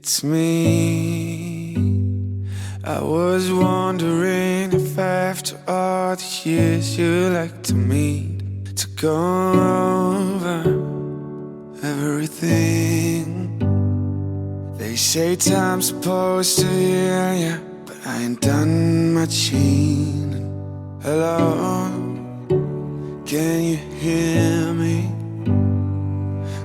It's me. I was wondering if after all the years you'd like to meet to go over everything. They say time's supposed to heal ya, but I ain't done much healing. Hello, can you hear me?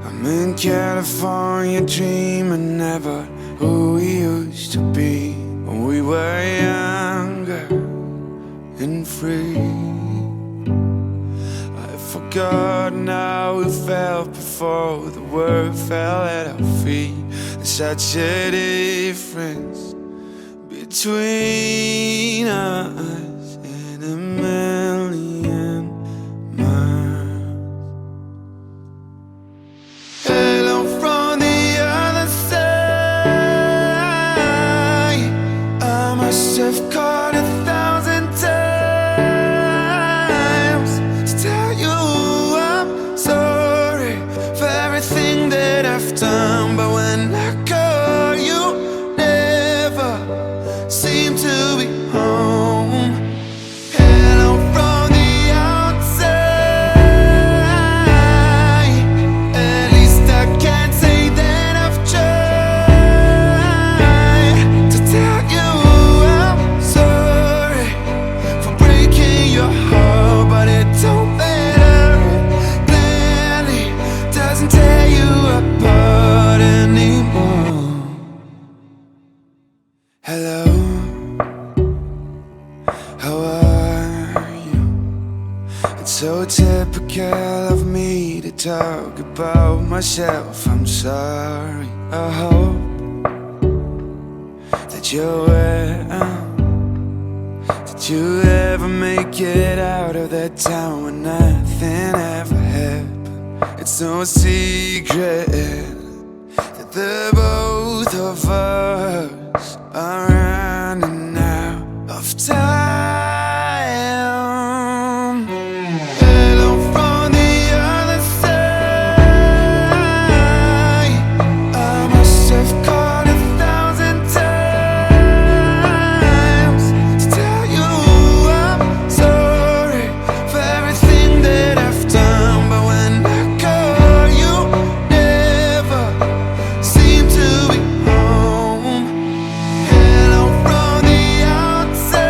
I'm in California dreaming about who we used to be when we were younger and free. I've forgotten how we felt before the world fell at our feet. There's such a difference between us and a million miles. Hello from the other side. I must have called 1,000 times to tell you I'm sorry for everything that I've done, but when I call you, never seem to be home. Hello from the outside. At least I can't say that I've tried to tell you I'm sorry for breaking your heart, but it don't matter. It clearly doesn't tear you apart anymore. Hello, how are you? It's so typical of me to talk about myself. I'm sorry. I hope that you're well, that you ever make it out of that town when nothing ever happened. It's no secret that the both of us are running out of time. Hello from the other side. I must have called 1,000 times to tell you I'm sorry for everything that I've done, but when I call you, never seem to be home. Hello from the outside.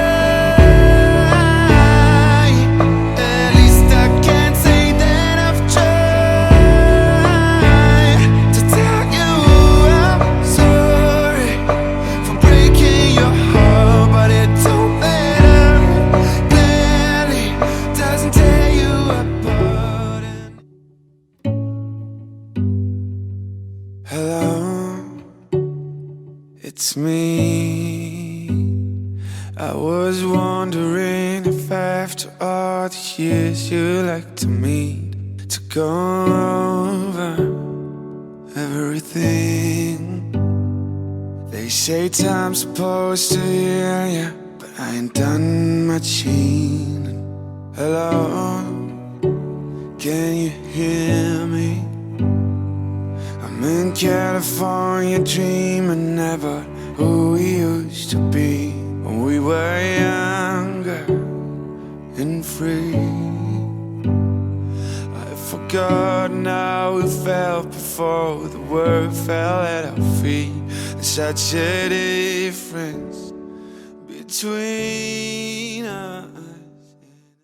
At least I can't say that I've tried to tell you I'm sorry for breaking your heart, but it don't matter. Clearly doesn't tear you apart. Hello, it's me. I was wondering if after all the years you'd like to meet to go over everything. They say time's supposed to heal ya, but I ain't done much healing. Hello, can you hear me? I'm in California dreaming about who we used to be when we were younger and free. I've forgotten how we felt before the world fell at our feet. There's such a difference between us.